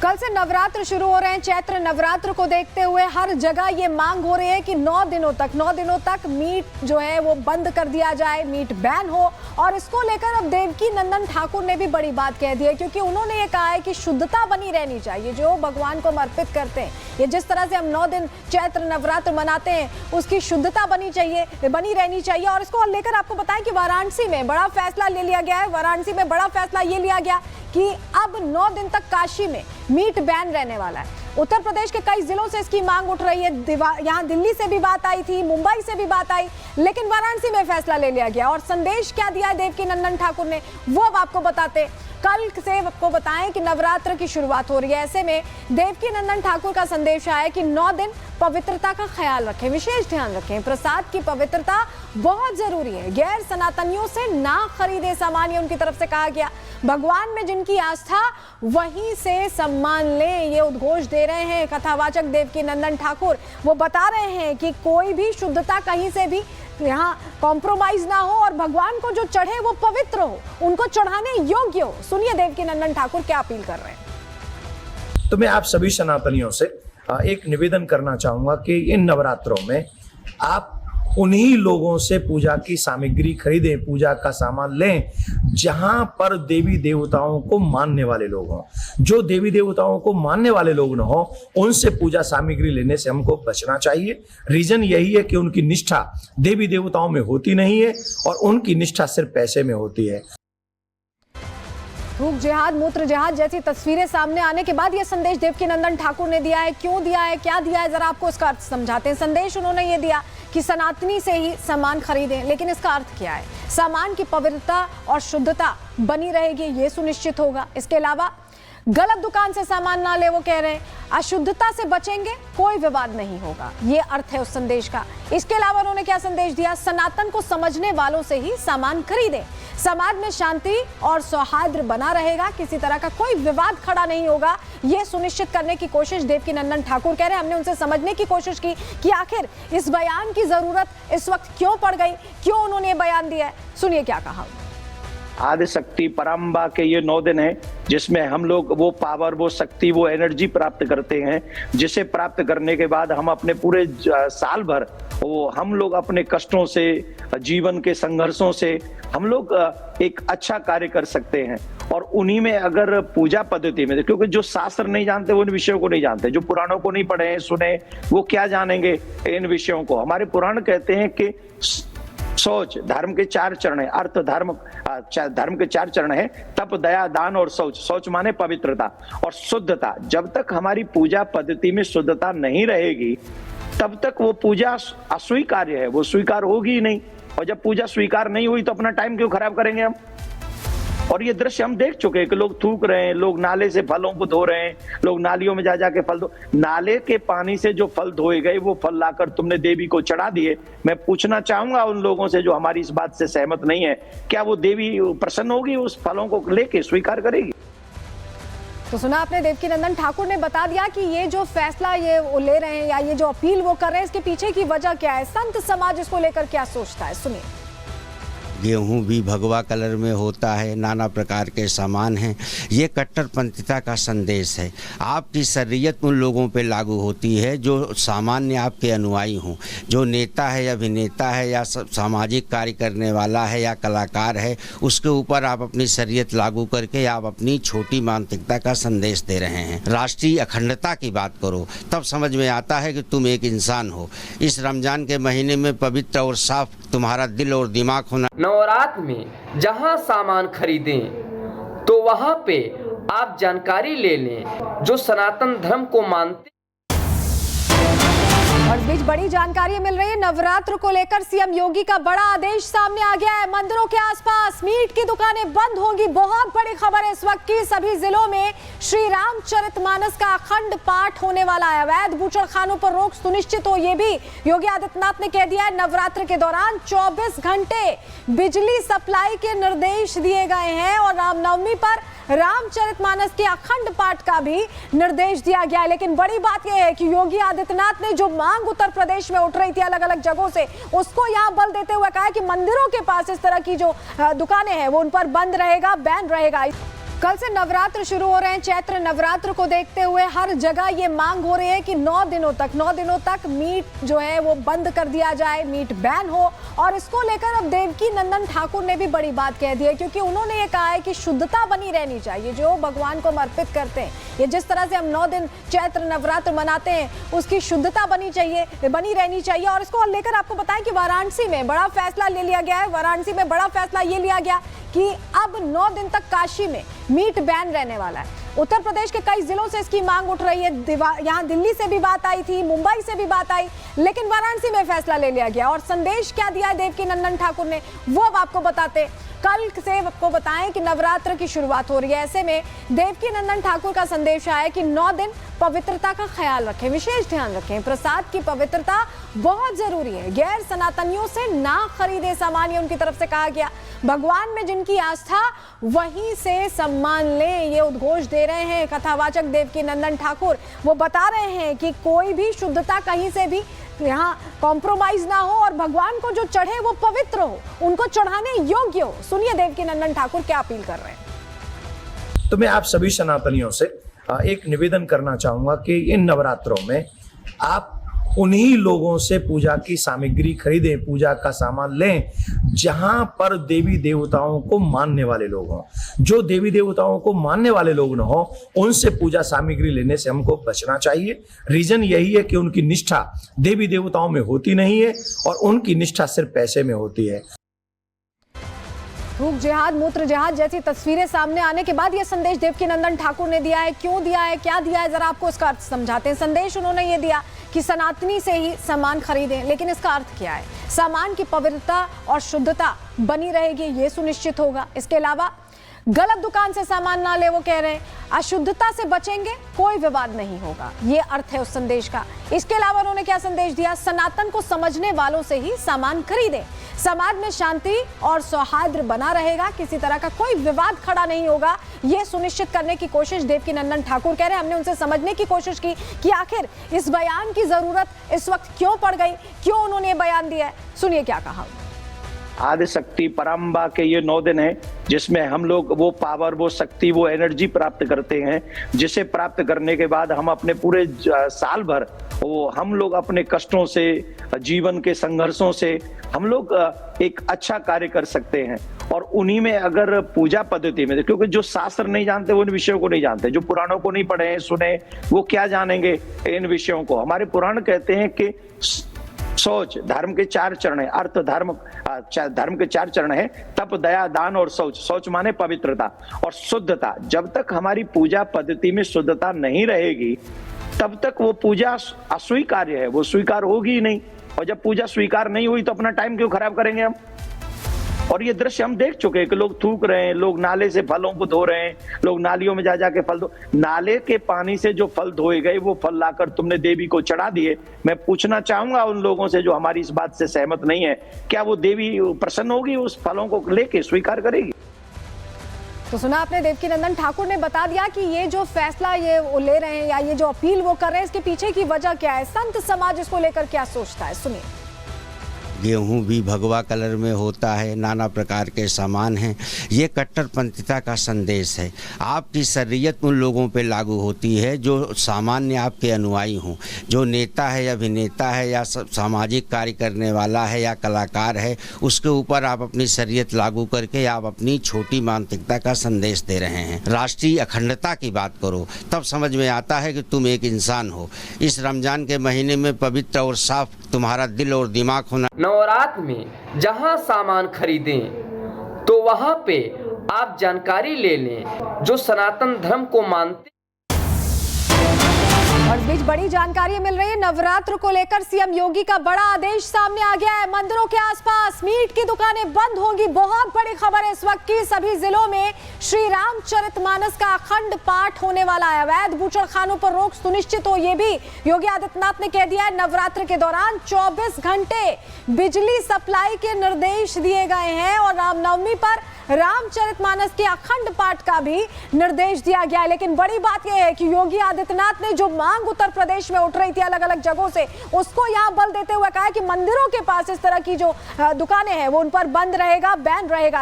कल से नवरात्र शुरू हो रहे हैं। चैत्र नवरात्र को देखते हुए हर जगह ये मांग हो रही है कि 9 दिनों तक मीट जो है वो बंद कर दिया जाए, मीट बैन हो। और इसको लेकर अब देवकी नंदन ठाकुर ने भी बड़ी बात कह दी है, क्योंकि उन्होंने ये कहा है कि शुद्धता बनी रहनी चाहिए। जो भगवान को हम अर्पित करते हैं, ये जिस तरह से हम 9 दिन चैत्र नवरात्र मनाते हैं, उसकी शुद्धता बनी रहनी चाहिए। और इसको लेकर आपको बताएं कि वाराणसी में बड़ा फैसला ले लिया गया है। वाराणसी में बड़ा फैसला ये लिया गया कि अब 9 दिन तक काशी में मीट बैन रहने वाला है। उत्तर प्रदेश के कई जिलों से इसकी मांग उठ रही है। यहाँ दिल्ली से भी बात आई थी, मुंबई से भी बात आई, लेकिन वाराणसी में फैसला ले लिया गया। और संदेश क्या दिया है देवकी नंदन ठाकुर ने, वो अब आपको बताते। कल से आपको बताएं कि नवरात्र की शुरुआत हो रही है। ऐसे में देवकी नंदन ठाकुर का संदेश आया कि 9 दिन पवित्रता का ख्याल रखें, विशेष ध्यान रखें। प्रसाद की पवित्रता बहुत जरूरी है। गैर सनातनियों से ना खरीदे सामान, ये उनकी तरफ से कहा गया। भगवान में जिनकी आस्था वहीं से सम्मान लें, ये उद्घोष दे रहे हैं कथावाचक देवकी नंदन ठाकुर। वो बता रहे हैं कि कोई भी शुद्धता कहीं से भी यहाँ कॉम्प्रोमाइज ना हो और भगवान को जो चढ़े वो पवित्र हो, उनको चढ़ाने योग्य हो। सुनिए देवकी नंदन ठाकुर क्या अपील कर रहे हैं। तो मैं आप सभी सनातनियों से एक निवेदन करना चाहूंगा कि इन नवरात्रों में आप उन्हीं लोगों से पूजा की सामग्री खरीदें, पूजा का सामान लें जहां पर देवी देवताओं को मानने वाले लोग हों। जो देवी देवताओं को मानने वाले लोग न हो, उनसे पूजा सामग्री लेने से हमको बचना चाहिए। रीजन यही है कि उनकी निष्ठा देवी देवताओं में होती नहीं है और उनकी निष्ठा सिर्फ पैसे में होती है। थूक जिहाद, मूत्र जिहाद जैसी तस्वीरें सामने आने के बाद यह संदेश देवकी नंदन ठाकुर ने दिया है। क्यों दिया है, क्या दिया है, जरा आपको इसका अर्थ समझाते हैं। संदेश उन्होंने ये दिया कि सनातनी से ही सामान खरीदें, लेकिन इसका अर्थ क्या है? सामान की पवित्रता और शुद्धता बनी रहेगी, ये सुनिश्चित होगा। इसके अलावा गलत दुकान से सामान ना ले, वो कह रहे हैं। अशुद्धता से बचेंगे, कोई विवाद नहीं होगा, ये अर्थ है उस संदेश का। इसके अलावा उन्होंने क्या संदेश दिया? सनातन को समझने वालों से ही सामान खरीदें। समाज में शांति और सौहार्द बना रहेगा, किसी तरह का कोई विवाद खड़ा नहीं होगा, ये सुनिश्चित करने की कोशिश देवकी नंदन ठाकुर कह रहे हैं। हमने उनसे समझने की कोशिश की कि आखिर इस बयान की जरूरत इस वक्त क्यों पड़ गई, क्यों उन्होंने बयान दिया है। सुनिए क्या कहा। आदि शक्ति परम्बा के ये 9 दिन हैं जिसमें हम लोग वो पावर, वो शक्ति, वो एनर्जी प्राप्त करते हैं, जिसे प्राप्त करने के बाद हम अपने पूरे साल भर वो हम लोग अपने कष्टों से, जीवन के संघर्षों से हम लोग एक अच्छा कार्य कर सकते हैं। और उन्हीं में अगर पूजा पद्धति में, क्योंकि जो शास्त्र नहीं जानते वो इन विषयों को नहीं जानते, जो पुराणों को नहीं पढ़े सुने वो क्या जानेंगे इन विषयों को। हमारे पुराण कहते हैं कि शौच धर्म के 4 चरण है, अर्थ धर्म के 4 चरण है, तप, दया, दान और शौच। शौच माने पवित्रता और शुद्धता। जब तक हमारी पूजा पद्धति में शुद्धता नहीं रहेगी तब तक वो पूजा अस्वीकार्य है, वो स्वीकार होगी ही नहीं। और जब पूजा स्वीकार नहीं हुई तो अपना टाइम क्यों खराब करेंगे हम। और ये दृश्य हम देख चुके हैं कि लोग थूक रहे हैं, लोग नाले से फलों को धो रहे हैं, लोग नालियों में जा जाके फल धो, नाले के पानी से जो फल धोए गए वो फल लाकर तुमने देवी को चढ़ा दिए। मैं पूछना चाहूंगा उन लोगों से जो हमारी इस बात से सहमत नहीं है, क्या वो देवी प्रसन्न होगी, उस फलों को लेके स्वीकार करेगी? तो सुना आपने, देवकी नंदन ठाकुर ने बता दिया कि ये जो फैसला ये वो ले रहे हैं या ये जो अपील वो कर रहे हैं, इसके पीछे की वजह क्या है, संत समाज इसको लेकर क्या सोचता है। सुनिए। गेहूं भी भगवा कलर में होता है, नाना प्रकार के सामान हैं। ये कट्टरपंथिता का संदेश है। आपकी शरीयत उन लोगों पे लागू होती है जो सामान्य आपके अनुयायी हों। जो नेता है, अभिनेता है या सामाजिक कार्य करने वाला है या कलाकार है, उसके ऊपर आप अपनी शरीयत लागू करके आप अपनी छोटी मानसिकता का संदेश दे रहे हैं। राष्ट्रीय अखंडता की बात करो तब समझ में आता है कि तुम एक इंसान हो। इस रमजान के महीने में पवित्र और साफ तुम्हारा दिल और दिमाग होना। नवरात्र में जहां सामान खरीदें तो वहां पे आप जानकारी ले लें जो सनातन धर्म को मानते। और इस बीच बड़ी जानकारी मिल रही है नवरात्र को लेकर। सीएम योगी का बड़ा आदेश सामने आ गया है। मंदिरों के आसपास मीट की दुकानें बंद होंगी। बहुत बड़ी खबर है इस वक्त की। सभी जिलों में श्री रामचरितमानस का अखंड पाठ होने वाला है। अवैध बूचड़खानों पर रोक सुनिश्चित हो, ये भी योगी आदित्यनाथ ने कह दिया है। नवरात्र के दौरान 24 घंटे बिजली सप्लाई के निर्देश दिए गए हैं और रामनवमी पर रामचरितमानस के अखंड पाठ का भी निर्देश दिया गया है। लेकिन बड़ी बात यह है कि योगी आदित्यनाथ ने जो मांग उत्तर प्रदेश में उठ रही थी अलग अलग जगहों से, उसको यहां बल देते हुए कहा कि मंदिरों के पास इस तरह की जो दुकानें हैं वो उन पर बंद रहेगा, बैन रहेगा। कल से नवरात्र शुरू हो रहे हैं। चैत्र नवरात्र को देखते हुए हर जगह ये मांग हो रही है कि 9 दिनों तक मीट जो है वो बंद कर दिया जाए, मीट बैन हो। और इसको लेकर अब देवकी नंदन ठाकुर ने भी बड़ी बात कह दी है, क्योंकि उन्होंने ये कहा है कि शुद्धता बनी रहनी चाहिए। जो भगवान को हम अर्पित करते हैं, ये जिस तरह से हम 9 दिन चैत्र नवरात्र मनाते हैं, उसकी शुद्धता बनी रहनी चाहिए। और इसको लेकर आपको बताएं कि वाराणसी में बड़ा फैसला ले लिया गया है। वाराणसी में बड़ा फैसला ये लिया गया कि अब 9 दिन तक काशी में मीट बैन रहने वाला है। उत्तर प्रदेश के कई जिलों से इसकी मांग उठ रही है। यहाँ दिल्ली से भी बात आई थी, मुंबई से भी बात आई, लेकिन वाराणसी में फैसला ले लिया गया। और संदेश क्या दिया है देवकी नंदन ठाकुर ने, वो अब आपको बताते। कल से आपको बताएं कि नवरात्र की शुरुआत हो रही है। ऐसे में देवकी नंदन ठाकुर का संदेश आया कि 9 दिन पवित्रता का ख्याल रखें, विशेष ध्यान रखें। प्रसाद की पवित्रता बहुत जरूरी है। गैर सनातनियों से ना खरीदे सामान, ये उनकी तरफ से कहा गया। भगवान में जिनकी आस्था वहीं से सम्मान लें, ये उद्घोष दे रहे हैं कथावाचक देवकी नंदन ठाकुर। वो बता रहे हैं कि कोई भी शुद्धता कहीं से भी यहाँ कॉम्प्रोमाइज ना हो और भगवान को जो चढ़े वो पवित्र हो, उनको चढ़ाने योग्य हो। सुनिए देवकी नंदन ठाकुर क्या अपील कर रहे हैं। तो मैं आप सभी सनातनियों से एक निवेदन करना चाहूंगा कि इन नवरात्रों में आप उन्हीं लोगों से पूजा की सामग्री खरीदें, पूजा का सामान लें जहां पर देवी देवताओं को मानने वाले लोग हों। जो देवी देवताओं को मानने वाले लोग न हो, उनसे पूजा सामग्री लेने से हमको बचना चाहिए। रीजन यही है कि उनकी निष्ठा देवी देवताओं में होती नहीं है और उनकी निष्ठा सिर्फ पैसे में होती है। थूक जिहाद, मूत्र जिहाद जैसी तस्वीरें सामने आने के बाद यह संदेश देवकी नंदन ठाकुर ने दिया है। क्यों दिया है, क्या दिया है, जरा आपको इसका अर्थ समझाते हैं। संदेश उन्होंने ये दिया कि सनातनी से ही सामान खरीदें, लेकिन इसका अर्थ क्या है? सामान की पवित्रता और शुद्धता बनी रहेगी, ये सुनिश्चित होगा। इसके अलावा गलत दुकान से सामान ना ले, वो कह रहे हैं। अशुद्धता से बचेंगे, कोई विवाद नहीं होगा, ये अर्थ है उस संदेश का। इसके अलावा उन्होंने क्या संदेश दिया? सनातन को समझने वालों से ही सामान खरीदें। समाज में शांति और सौहार्द बना रहेगा, किसी तरह का कोई विवाद खड़ा नहीं होगा, ये सुनिश्चित करने की कोशिश देवकी नंदन ठाकुर कह रहे हैं। हमने उनसे समझने की कोशिश की कि आखिर इस बयान की जरूरत इस वक्त क्यों पड़ गई, क्यों उन्होंने बयान दिया है। सुनिए क्या कहा। आदि शक्ति पराम्बा के ये 9 दिन है जिसमें हम लोग वो पावर, वो शक्ति, वो एनर्जी प्राप्त करते हैं, जिसे प्राप्त करने के बाद हम अपने पूरे साल भर हम लोग अपने कष्टों से, जीवन के संघर्षों से हम लोग एक अच्छा कार्य कर सकते हैं। और उन्हीं में अगर पूजा पद्धति में, क्योंकि जो शास्त्र नहीं जानते वो इन विषयों को नहीं जानते, जो पुराणों को नहीं पढ़े सुने वो क्या जानेंगे इन विषयों को। हमारे पुराण कहते हैं कि शौच धर्म के 4 चरण है। अर्थ धर्म के 4 चरण है, तप, दया, दान और शौच। शौच माने पवित्रता और शुद्धता। जब तक हमारी पूजा पद्धति में शुद्धता नहीं रहेगी तब तक वो पूजा अस्वीकार्य है, वो स्वीकार होगी ही नहीं। और जब पूजा स्वीकार नहीं हुई तो अपना टाइम क्यों खराब करेंगे हम। और ये दृश्य हम देख चुके हैं कि लोग थूक रहे हैं, लोग नाले से फलों को धो रहे हैं, लोग नालियों में जा जाके फल धो। नाले के पानी से जो फल धोए गए वो फल लाकर तुमने देवी को चढ़ा दिए। मैं पूछना चाहूंगा उन लोगों से जो हमारी इस बात से सहमत नहीं है, क्या वो देवी प्रसन्न होगी, उस फलों को लेके स्वीकार करेगी? तो सुना आपने, देवकी नंदन ठाकुर ने बता दिया कि ये जो फैसला ये वो ले रहे हैं या ये जो अपील वो कर रहे हैं, इसके पीछे की वजह क्या है, संत समाज इसको लेकर क्या सोचता है। सुनिए। गेहूं भी भगवा कलर में होता है, नाना प्रकार के सामान हैं। ये कट्टरपंथिता का संदेश है। आपकी शरीयत उन लोगों पे लागू होती है जो सामान्य आपके अनुयायी हों। जो नेता है, अभिनेता है या सामाजिक कार्य करने वाला है या कलाकार है, उसके ऊपर आप अपनी शरीयत लागू करके आप अपनी छोटी मानसिकता का संदेश दे रहे हैं। राष्ट्रीय अखंडता की बात करो तब समझ में आता है कि तुम एक इंसान हो। इस रमजान के महीने में पवित्र और साफ तुम्हारा दिल और दिमाग होना। नवरात्र में जहां सामान खरीदें तो वहां पे आप जानकारी ले लें जो सनातन धर्म को मानते। और इस बीच बड़ी जानकारी मिल रही है नवरात्र को लेकर। सीएम योगी का बड़ा आदेश सामने आ गया है। मंदिरों के आसपास मीट की दुकानें बंद होंगी। बहुत बड़ी खबर है इस वक्त की। सभी जिलों में श्री रामचरितमानस का अखंड पाठ होने वाला है। अवैध बूचड़खानों पर रोक सुनिश्चित हो, ये भी योगी आदित्यनाथ ने कह दिया है। नवरात्र के दौरान 24 घंटे बिजली सप्लाई के निर्देश दिए गए हैं और रामनवमी पर रामचरितमानस के अखंड पाठ का भी निर्देश दिया गया है। लेकिन बड़ी बात यह है कि योगी आदित्यनाथ ने जो मांग उत्तर प्रदेश में उठ रही थी अलग अलग जगहों से, उसको यहां बल देते हुए कहा कि मंदिरों के पास इस तरह की जो दुकानें हैं वो उन पर बंद रहेगा, बैन रहेगा।